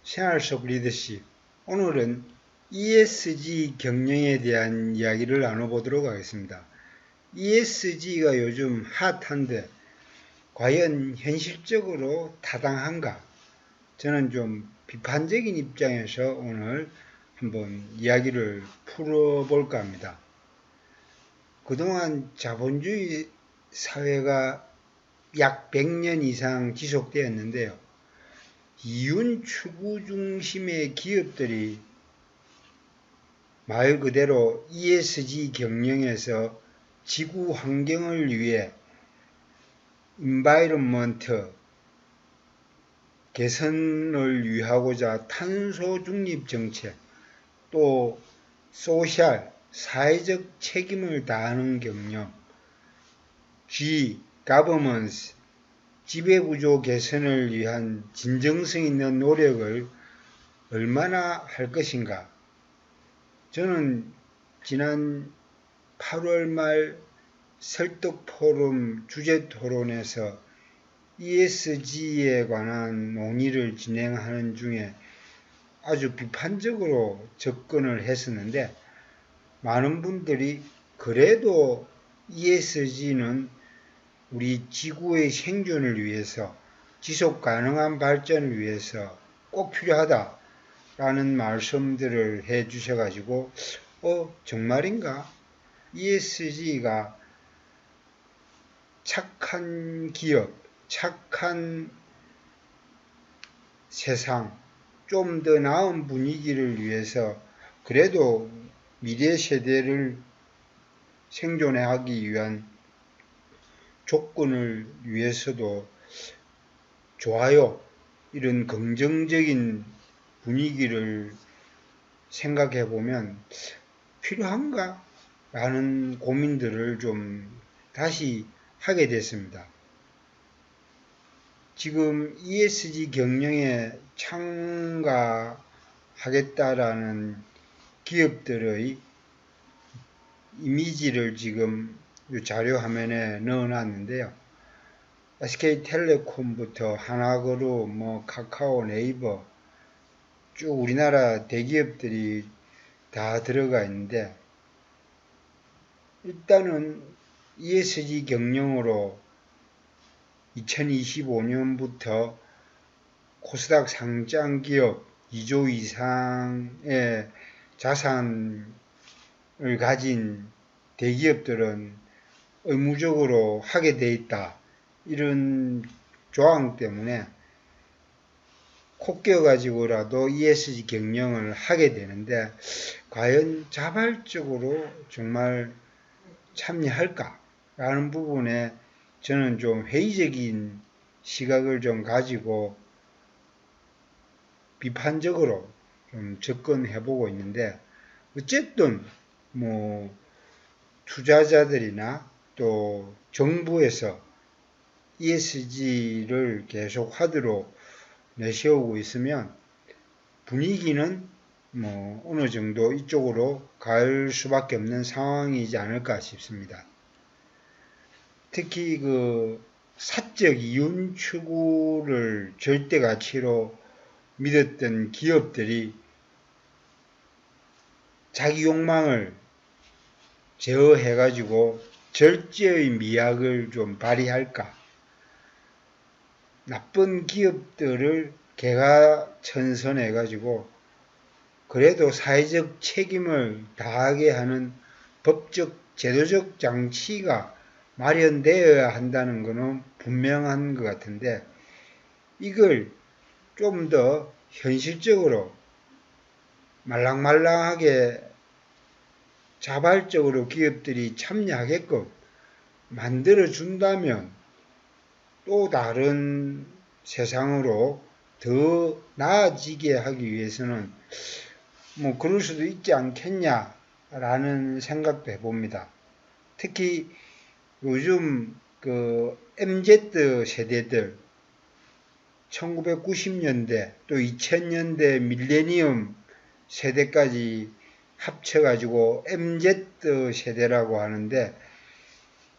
생활 속 리더십. 오늘은 ESG 경영에 대한 이야기를 나눠보도록 하겠습니다. ESG가 요즘 핫한데 과연 현실적으로 타당한가? 저는 좀 비판적인 입장에서 오늘 한번 이야기를 풀어볼까 합니다. 그동안 자본주의 사회가 약 100년 이상 지속되었는데요. 이윤 추구 중심의 기업들이 말 그대로 ESG 경영에서 지구 환경을 위해 인바이런먼트 개선을 위하고자 탄소 중립 정책, 또 소셜 사회적 책임을 다하는 경영, G governance 지배구조 개선을 위한 진정성 있는 노력을 얼마나 할 것인가. 저는 지난 8월 말 설득포럼 주제토론에서 ESG에 관한 논의를 진행하는 중에 아주 비판적으로 접근을 했었는데, 많은 분들이 그래도 ESG는 우리 지구의 생존을 위해서, 지속 가능한 발전을 위해서 꼭 필요하다라는 말씀들을 해 주셔가지고 정말인가? ESG가 착한 기업, 착한 세상, 좀 더 나은 분위기를 위해서 그래도 미래 세대를 생존하기 위한 조건을 위해서도 좋아요. 이런 긍정적인 분위기를 생각해 보면 필요한가? 라는 고민들을 좀 다시 하게 됐습니다. 지금 ESG 경영에 참가하겠다라는 기업들의 이미지를 지금 이 자료 화면에 넣어놨는데요. SK텔레콤부터 하나그룹, 카카오, 네이버 쭉 우리나라 대기업들이 다 들어가 있는데, 일단은 ESG 경영으로 2025년부터 코스닥 상장 기업 2조 이상의 자산을 가진 대기업들은 의무적으로 하게 돼 있다. 이런 조항 때문에 코 껴가지고라도 ESG 경영을 하게 되는데, 과연 자발적으로 정말 참여할까라는 부분에 저는 좀 회의적인 시각을 좀 가지고 비판적으로 좀 접근해보고 있는데, 어쨌든 투자자들이나 또 정부에서 ESG를 계속 하도록 내세우고 있으면 분위기는 어느 정도 이쪽으로 갈 수밖에 없는 상황이지 않을까 싶습니다. 특히 사적 이윤 추구를 절대 가치로 믿었던 기업들이 자기 욕망을 제어해가지고 절제의 미학을 좀 발휘할까. 나쁜 기업들을 개가천선해가지고 그래도 사회적 책임을 다하게 하는 법적, 제도적 장치가 마련되어야 한다는 것은 분명한 것 같은데, 이걸 좀 더 현실적으로 말랑말랑하게 자발적으로 기업들이 참여하게끔 만들어준다면 또 다른 세상으로 더 나아지게 하기 위해서는 그럴 수도 있지 않겠냐라는 생각도 해봅니다. 특히 요즘 MZ 세대들 1990년대 또 2000년대 밀레니엄 세대까지 합쳐가지고 MZ 세대라고 하는데,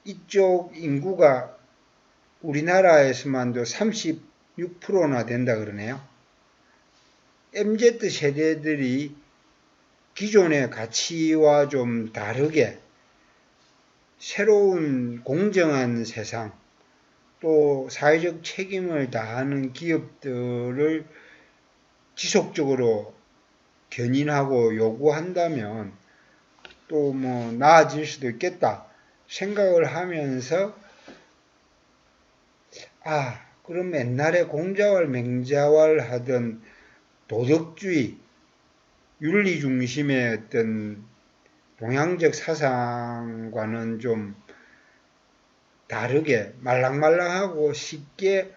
이쪽 인구가 우리나라에서만도 36%나 된다 그러네요. MZ 세대들이 기존의 가치와 좀 다르게 새로운 공정한 세상, 또 사회적 책임을 다하는 기업들을 지속적으로 견인하고 요구한다면 또 뭐 나아질 수도 있겠다 생각을 하면서, 그럼 옛날에 공자왈 맹자왈 하던 도덕주의, 윤리 중심의 어떤 동양적 사상과는 좀 다르게 말랑말랑하고 쉽게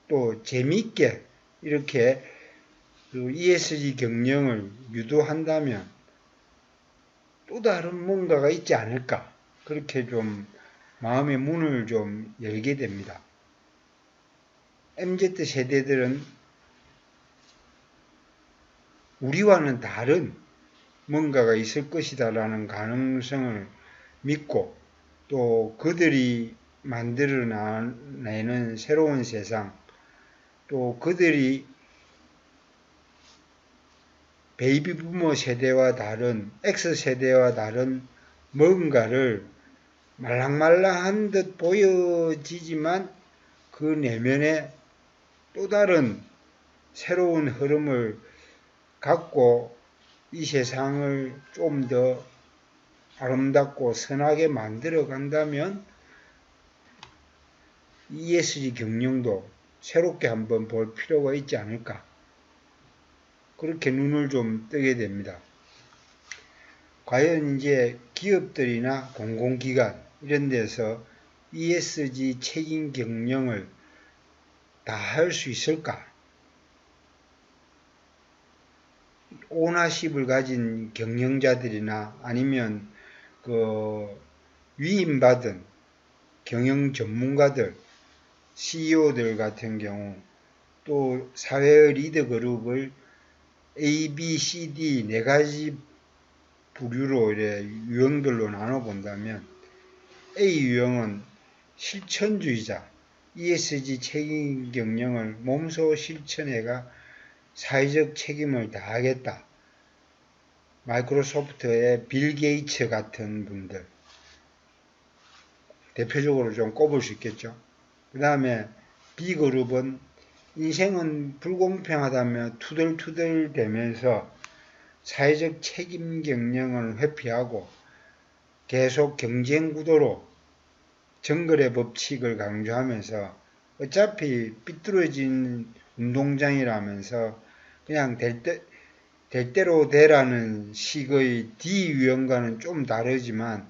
또 재미있게 이렇게 그 ESG 경영을 유도한다면 또 다른 뭔가가 있지 않을까, 그렇게 좀 마음의 문을 좀 열게 됩니다. MZ 세대들은 우리와는 다른 뭔가가 있을 것이다 라는 가능성을 믿고, 또 그들이 만들어내는 새로운 세상, 또 그들이 베이비 부머 세대와 다른, X세대와 다른 뭔가를 말랑말랑한 듯 보여지지만 그 내면에 또 다른 새로운 흐름을 갖고 이 세상을 좀 더 아름답고 선하게 만들어 간다면 ESG 경영도 새롭게 한번 볼 필요가 있지 않을까, 그렇게 눈을 좀 뜨게 됩니다. 과연 이제 기업들이나 공공기관 이런 데서 ESG 책임 경영을 다 할 수 있을까? 오너십을 가진 경영자들이나 아니면 그 위임받은 경영 전문가들, CEO들 같은 경우, 또 사회의 리더 그룹을 A, B, C, D 네 가지 부류로 유형별로 나눠본다면, A 유형은 실천주의자, ESG 책임 경영을 몸소 실천해가 사회적 책임을 다하겠다. 마이크로소프트의 빌 게이츠 같은 분들 대표적으로 좀 꼽을 수 있겠죠. 그 다음에 B그룹은 인생은 불공평하다며 투덜투덜 대면서 사회적 책임 경영을 회피하고 계속 경쟁 구도로 정글의 법칙을 강조하면서 어차피 삐뚤어진 운동장이라면서 그냥 될 대로 되라는 식의 D 유형과는 좀 다르지만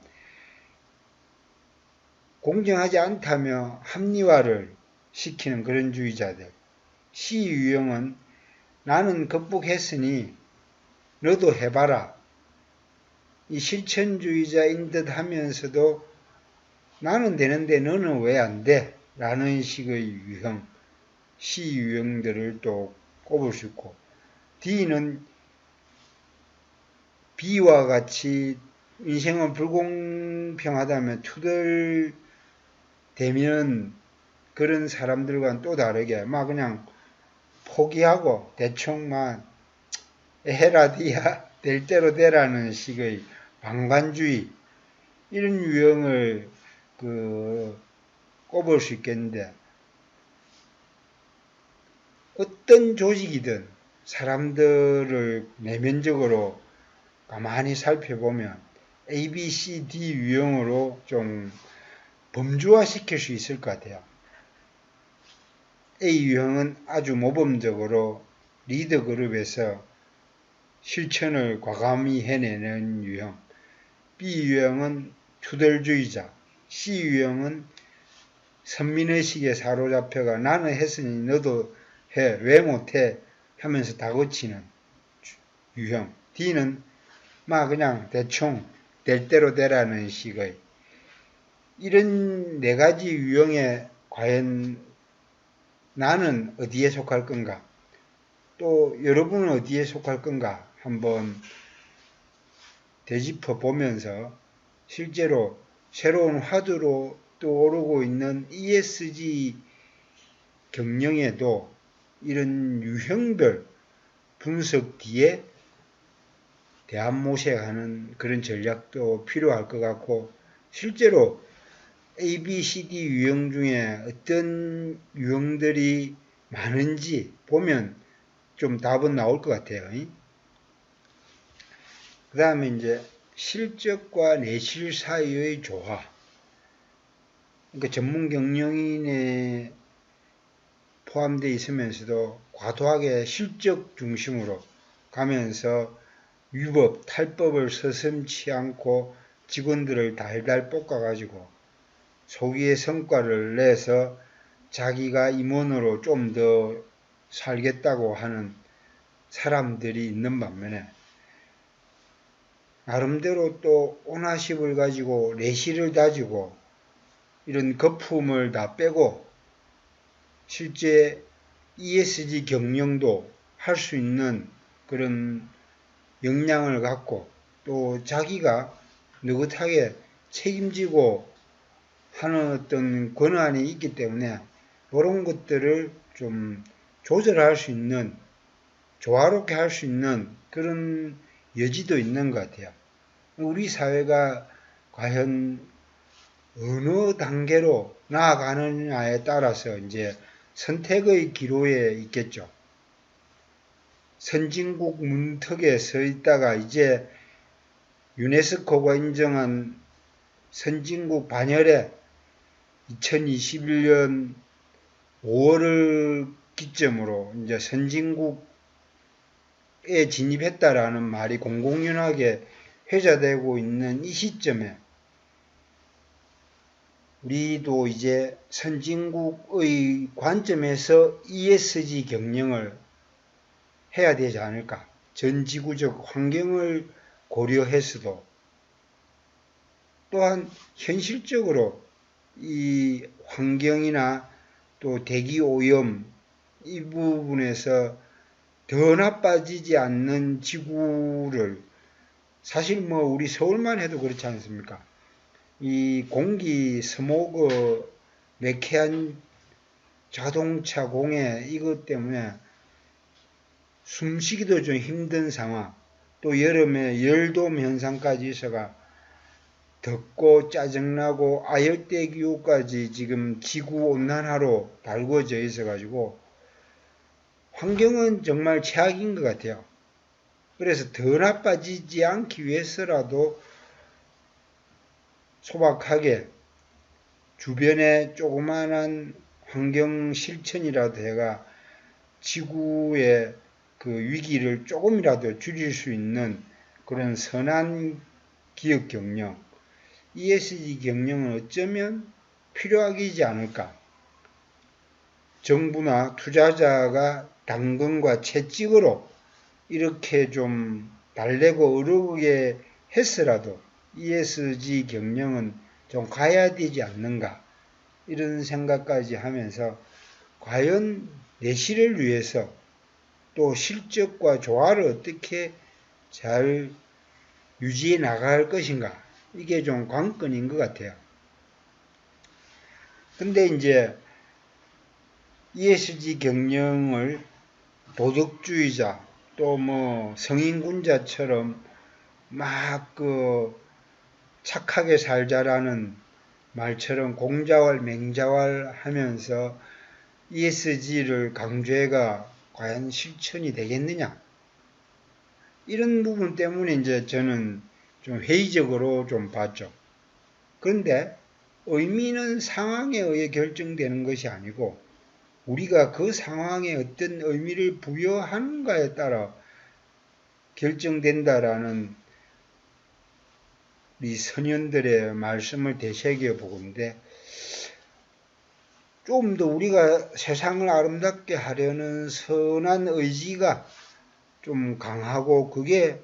공정하지 않다며 합리화를 시키는 그런 주의자들. C 유형은 나는 극복했으니 너도 해봐라. 이 실천주의자인 듯 하면서도 나는 되는데 너는 왜 안 돼? 라는 식의 유형, C 유형들을 또 꼽을 수 있고, D는 B와 같이 인생은 불공평하다며 투덜대면 그런 사람들과는 또 다르게 막 그냥 포기하고 대충만 에헤라디야 될 대로 되라는 식의 방관주의, 이런 유형을 꼽을 수 있겠는데, 어떤 조직이든 사람들을 내면적으로 가만히 살펴보면 A, B, C, D 유형으로 좀 범주화시킬 수 있을 것 같아요. A 유형은 아주 모범적으로 리더 그룹에서 실천을 과감히 해내는 유형, B 유형은 투덜주의자, C 유형은 선민의식에 사로잡혀가 나는 했으니 너도 해, 왜 못해 하면서 다그치는 유형, D는 막 그냥 대충 될 대로 되라는 식의, 이런 네 가지 유형에 과연 나는 어디에 속할 건가, 또 여러분은 어디에 속할 건가 한번 되짚어 보면서 실제로 새로운 화두로 떠오르고 있는 ESG 경영에도 이런 유형별 분석 뒤에 대안 모색하는 그런 전략도 필요할 것 같고, 실제로 A, B, C, D 유형 중에 어떤 유형들이 많은지 보면 좀 답은 나올 것 같아요. 그 다음에 이제 실적과 내실 사이의 조화. 그러니까 전문 경영인에 포함되어 있으면서도 과도하게 실적 중심으로 가면서 위법, 탈법을 서슴지 않고 직원들을 달달 볶아가지고 소기의 성과를 내서 자기가 임원으로 좀 더 살겠다고 하는 사람들이 있는 반면에 나름대로 또 오너십을 가지고 내실을 다지고 이런 거품을 다 빼고 실제 ESG 경영도 할 수 있는 그런 역량을 갖고 또 자기가 느긋하게 책임지고 하는 어떤 권한이 있기 때문에 그런 것들을 좀 조절할 수 있는, 조화롭게 할 수 있는 그런 여지도 있는 것 같아요. 우리 사회가 과연 어느 단계로 나아가느냐에 따라서 이제 선택의 기로에 있겠죠. 선진국 문턱에 서 있다가 이제 유네스코가 인정한 선진국 반열에 2021년 5월을 기점으로 이제 선진국에 진입했다라는 말이 공공연하게 회자되고 있는 이 시점에 우리도 이제 선진국의 관점에서 ESG 경영을 해야 되지 않을까. 전 지구적 환경을 고려해서도 또한 현실적으로 이 환경이나 또 대기 오염 이 부분에서 더 나빠지지 않는 지구를 사실 뭐 우리 서울만 해도 그렇지 않습니까? 이 공기 스모그 매캐한 자동차 공해 이것 때문에 숨쉬기도 좀 힘든 상황, 또 여름에 열돔 현상까지 있어가 덥고 짜증나고 아열대 기후까지 지금 지구온난화로 달구어져 있어가지고 환경은 정말 최악인 것 같아요. 그래서 더 나빠지지 않기 위해서라도 소박하게 주변에 조그마한 환경 실천이라도 해가 지구의 그 위기를 조금이라도 줄일 수 있는 그런 선한 기업 경영, ESG 경영은 어쩌면 필요하지 않을까. 정부나 투자자가 당근과 채찍으로 이렇게 좀 달래고 어르게 했으라도 ESG 경영은 좀 가야 되지 않는가 이런 생각까지 하면서 과연 내실을 위해서 또 실적과 조화를 어떻게 잘 유지해 나갈 것인가 이게 좀 관건인 것 같아요. 근데 이제 ESG 경영을 도덕주의자 또 뭐 성인군자처럼 막 착하게 살자라는 말처럼 공자왈 맹자왈 하면서 ESG를 강조해가 과연 실천이 되겠느냐 이런 부분 때문에 이제 저는 좀 회의적으로 좀 봤죠. 그런데 의미는 상황에 의해 결정되는 것이 아니고 우리가 그 상황에 어떤 의미를 부여하는가에 따라 결정된다라는 우리 선현들의 말씀을 되새겨 보건데 좀 더 우리가 세상을 아름답게 하려는 선한 의지가 좀 강하고 그게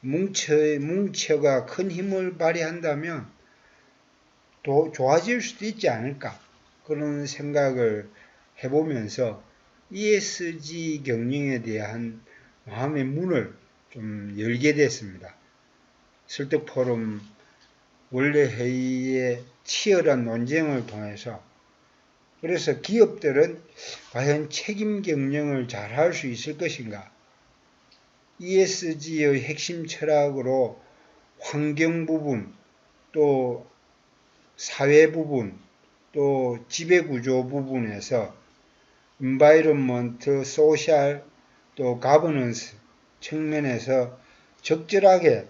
뭉쳐가 큰 힘을 발휘한다면 또 좋아질 수도 있지 않을까 그런 생각을 해보면서 ESG 경영에 대한 마음의 문을 좀 열게 됐습니다. 설득포럼 원래 회의의 치열한 논쟁을 통해서 그래서 기업들은 과연 책임 경영을 잘 할 수 있을 것인가 ESG의 핵심 철학으로 환경 부분, 또 사회 부분, 또 지배구조 부분에서 environment, social, 또 governance 측면에서 적절하게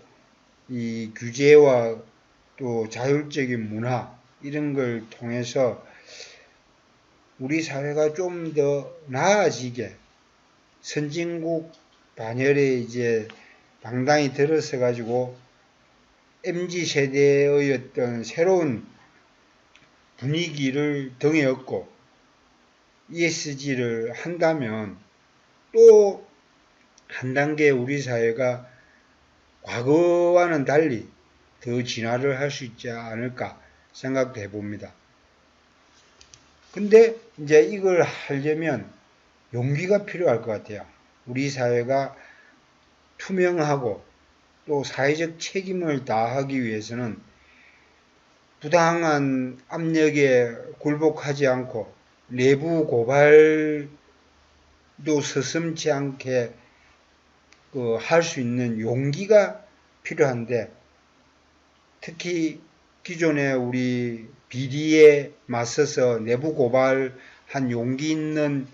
이 규제와 또 자율적인 문화 이런 걸 통해서 우리 사회가 좀 더 나아지게 선진국 반열에 이제 당당히 들어서 가지고 MZ세대의 어떤 새로운 분위기를 등에 업고 ESG를 한다면 또 한 단계 우리 사회가 과거와는 달리 더 진화를 할 수 있지 않을까 생각도 해봅니다. 근데 이제 이걸 하려면 용기가 필요할 것 같아요. 우리 사회가 투명하고 또 사회적 책임을 다하기 위해서는 부당한 압력에 굴복하지 않고 내부 고발도 서슴지 않게 할 수 있는 용기가 필요한데, 특히 기존에 우리 비리에 맞서서 내부 고발한 용기 있는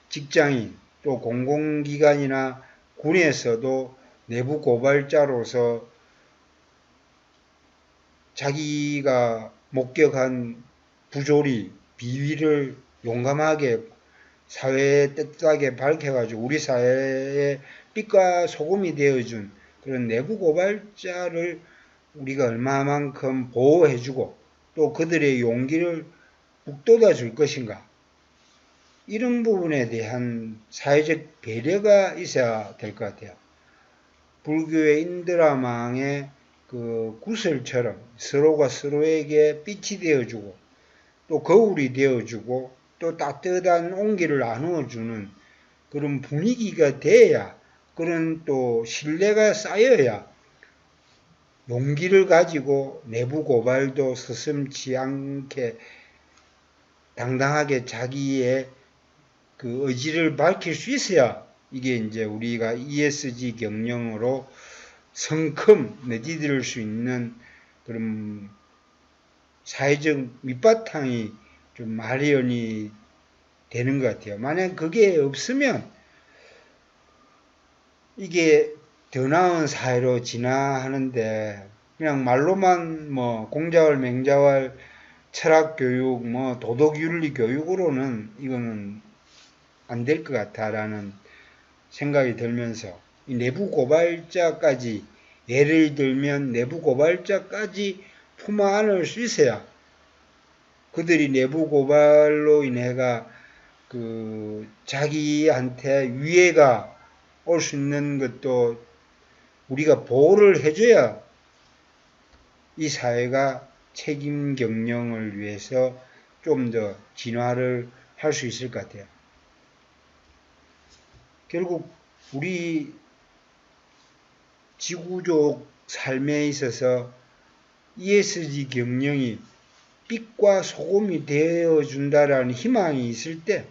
직장인 또 공공기관이나 군에서도 내부 고발자로서 자기가 목격한 부조리, 비위를 용감하게 사회에 떳떳하게 밝혀가지고 우리 사회의 빛과 소금이 되어준 그런 내부 고발자를 우리가 얼마만큼 보호해주고 또 그들의 용기를 북돋아 줄 것인가, 이런 부분에 대한 사회적 배려가 있어야 될 것 같아요. 불교의 인드라망의 그 구슬처럼 서로가 서로에게 빛이 되어주고 또 거울이 되어주고 또 따뜻한 온기를 나누어주는 그런 분위기가 돼야, 그런 또 신뢰가 쌓여야 용기를 가지고 내부 고발도 서슴지 않게 당당하게 자기의 그 의지를 밝힐 수 있어야 이게 이제 우리가 ESG 경영으로 성큼 내디딜 수 있는 그런 사회적 밑바탕이 좀 마련이 되는 것 같아요. 만약 그게 없으면 이게 더 나은 사회로 진화하는데 그냥 말로만 뭐 공자왈 맹자왈 철학교육 뭐 도덕윤리 교육으로는 이거는 안 될 것 같다라는 생각이 들면서 이 내부 고발자까지, 예를 들면 내부 고발자까지 품 안을 수 있어야 그들이 내부 고발로 인해가 그 자기한테 위해가 올 수 있는 것도 우리가 보호를 해줘야 이 사회가 책임 경영을 위해서 좀 더 진화를 할 수 있을 것 같아요. 결국 우리 지구적 삶에 있어서 ESG 경영이 빛과 소금이 되어준다라는 희망이 있을 때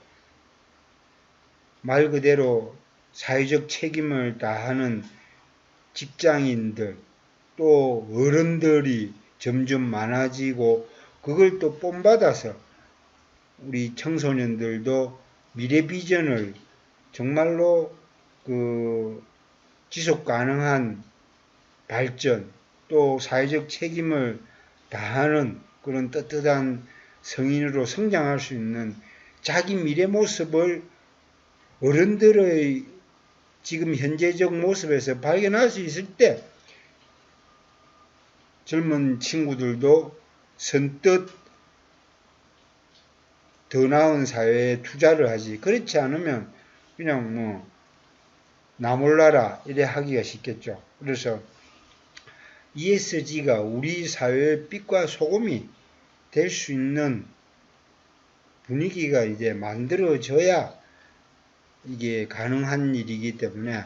말 그대로 사회적 책임을 다하는 직장인들 또 어른들이 점점 많아지고 그걸 또 본받아서 우리 청소년들도 미래 비전을 정말로 그 지속 가능한 발전 또 사회적 책임을 다하는 그런 떳떳한 성인으로 성장할 수 있는 자기 미래 모습을 어른들의 지금 현재적 모습에서 발견할 수 있을 때 젊은 친구들도 선뜻 더 나은 사회에 투자를 하지, 그렇지 않으면 그냥 뭐 나 몰라라 이래 하기가 쉽겠죠. 그래서 ESG가 우리 사회의 빛과 소금이 될 수 있는 분위기가 이제 만들어져야 이게 가능한 일이기 때문에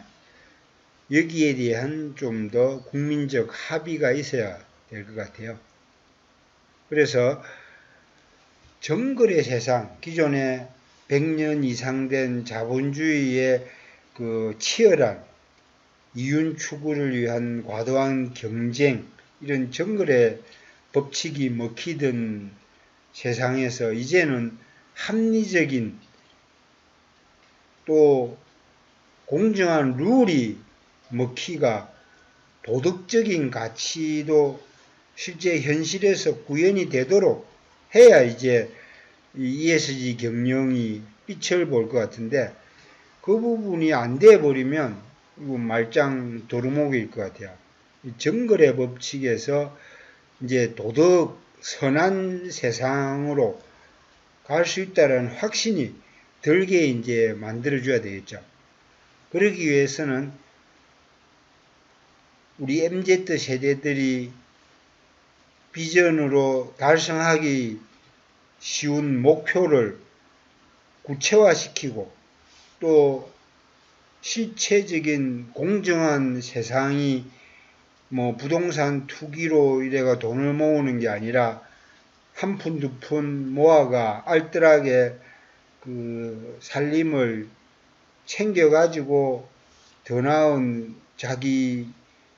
여기에 대한 좀 더 국민적 합의가 있어야 될 것 같아요. 그래서 정글의 세상, 기존에 100년 이상 된 자본주의의 그 치열한 이윤 추구를 위한 과도한 경쟁, 이런 정글의 법칙이 먹히던 세상에서 이제는 합리적인 또 공정한 룰이 먹히가 도덕적인 가치도 실제 현실에서 구현이 되도록 해야 이제 이 ESG 경영이 빛을 볼 것 같은데, 그 부분이 안 돼 버리면 이거 말짱 도루묵일 것 같아요. 정글의 법칙에서 이제 도덕 선한 세상으로 갈 수 있다는 확신이 들게 이제 만들어줘야 되겠죠. 그러기 위해서는 우리 MZ 세대들이 비전으로 달성하기 쉬운 목표를 구체화시키고 또 실체적인 공정한 세상이 뭐 부동산 투기로 이래가 돈을 모으는 게 아니라 한 푼 두 푼 모아가 알뜰하게 그 살림을 챙겨가지고 더 나은 자기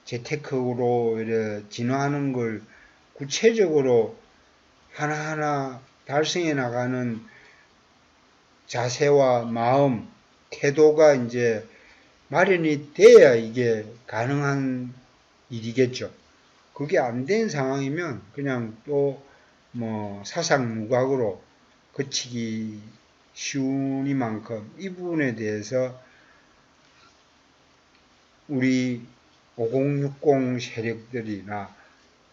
재테크로 이래 진화하는 걸 구체적으로 하나하나 달성해 나가는 자세와 마음, 태도가 이제 마련이 돼야 이게 가능한 일이겠죠. 그게 안 된 상황이면 그냥 또 뭐 사상무각으로 그치기 쉬우니만큼 이 부분에 대해서 우리 5060 세력들이나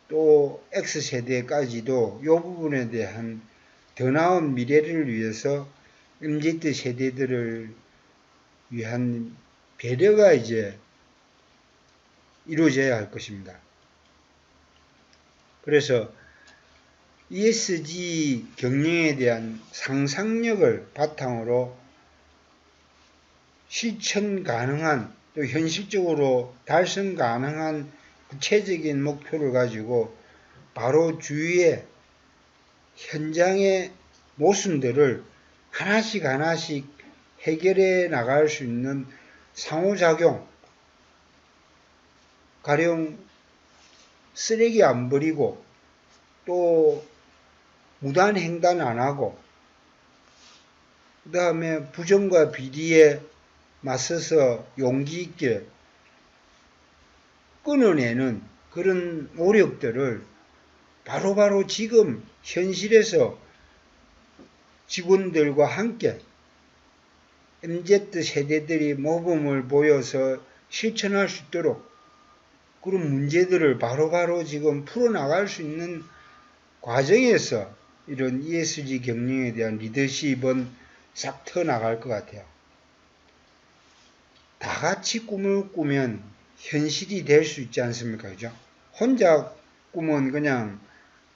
또 X세대까지도 이 부분에 대한 더 나은 미래를 위해서 MZ 세대들을 위한 배려가 이제 이루어져야 할 것입니다. 그래서 ESG 경영에 대한 상상력을 바탕으로 실천 가능한 또 현실적으로 달성 가능한 구체적인 목표를 가지고 바로 주위에 현장의 모순들을 하나씩 하나씩 해결해 나갈 수 있는 상호작용, 가령 쓰레기 안 버리고 또 무단횡단 안 하고 그 다음에 부정과 비리에 맞서서 용기 있게 끊어내는 그런 노력들을 바로바로 지금 현실에서 직원들과 함께 MZ 세대들이 모범을 보여서 실천할 수 있도록 그런 문제들을 바로바로 지금 풀어나갈 수 있는 과정에서 이런 ESG 경영에 대한 리더십은 싹 터나갈 것 같아요. 다 같이 꿈을 꾸면 현실이 될 수 있지 않습니까? 그죠? 혼자 꿈은 그냥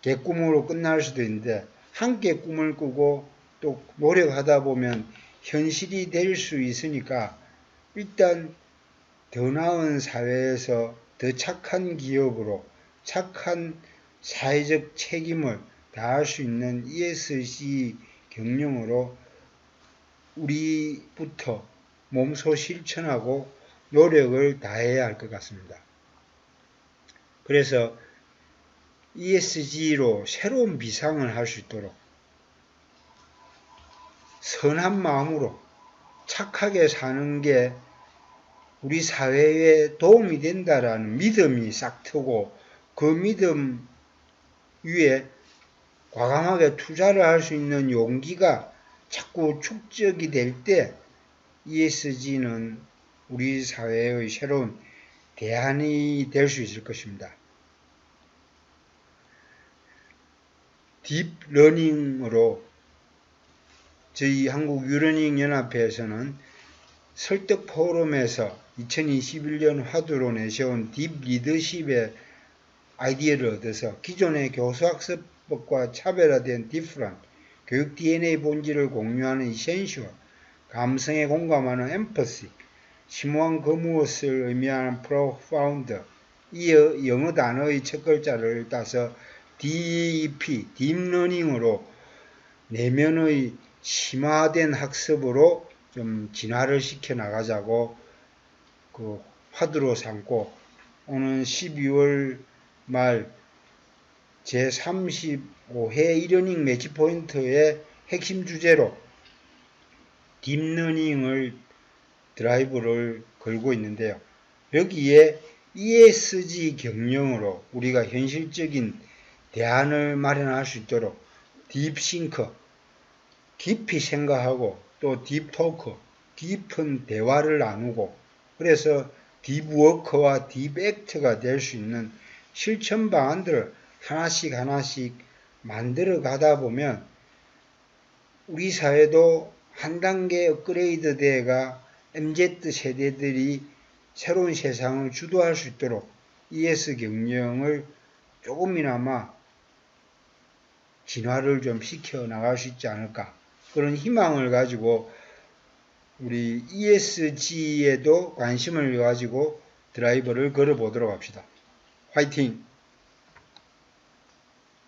개꿈으로 끝날 수도 있는데 함께 꿈을 꾸고 또 노력하다 보면 현실이 될 수 있으니까 일단 더 나은 사회에서 더 착한 기업으로 착한 사회적 책임을 다할 수 있는 ESG 경영으로 우리부터 몸소 실천하고 노력을 다해야 할 것 같습니다. 그래서 ESG로 새로운 비상을 할 수 있도록 선한 마음으로 착하게 사는 게 우리 사회에 도움이 된다라는 믿음이 싹 트고 그 믿음 위에 과감하게 투자를 할 수 있는 용기가 자꾸 축적이 될 때 ESG는 우리 사회의 새로운 대안이 될 수 있을 것입니다. 딥러닝으로 저희 한국유러닝연합회에서는 설득 포럼에서 2021년 화두로 내세운 딥 리더십의 아이디어를 얻어서 기존의 교수학습법과 차별화된 디프런, 교육 DNA 본질을 공유하는 이센슈얼, 감성에 공감하는 엠퍼시, 심오한 그 무엇을 의미하는 프로파운드, 이 영어 단어의 첫 글자를 따서 DEP, 딥러닝으로 내면의 심화된 학습으로 좀 진화를 시켜 나가자고 그 화두로 삼고 오는 12월 말 제35회 이러닝 매치 포인트의 핵심 주제로 딥러닝을 드라이브를 걸고 있는데요. 여기에 ESG 경영으로 우리가 현실적인 대안을 마련할 수 있도록 딥싱크, 깊이 생각하고 또 딥토크, 깊은 대화를 나누고 그래서 딥워커와 딥액트가 될 수 있는 실천 방안들을 하나씩 만들어 가다 보면 우리 사회도 한 단계 업그레이드 돼가 MZ 세대들이 새로운 세상을 주도할 수 있도록 ES 경영을 조금이나마 진화를 좀 시켜 나갈 수 있지 않을까 그런 희망을 가지고 우리 ESG에도 관심을 가지고 드라이버를 걸어보도록 합시다. 화이팅!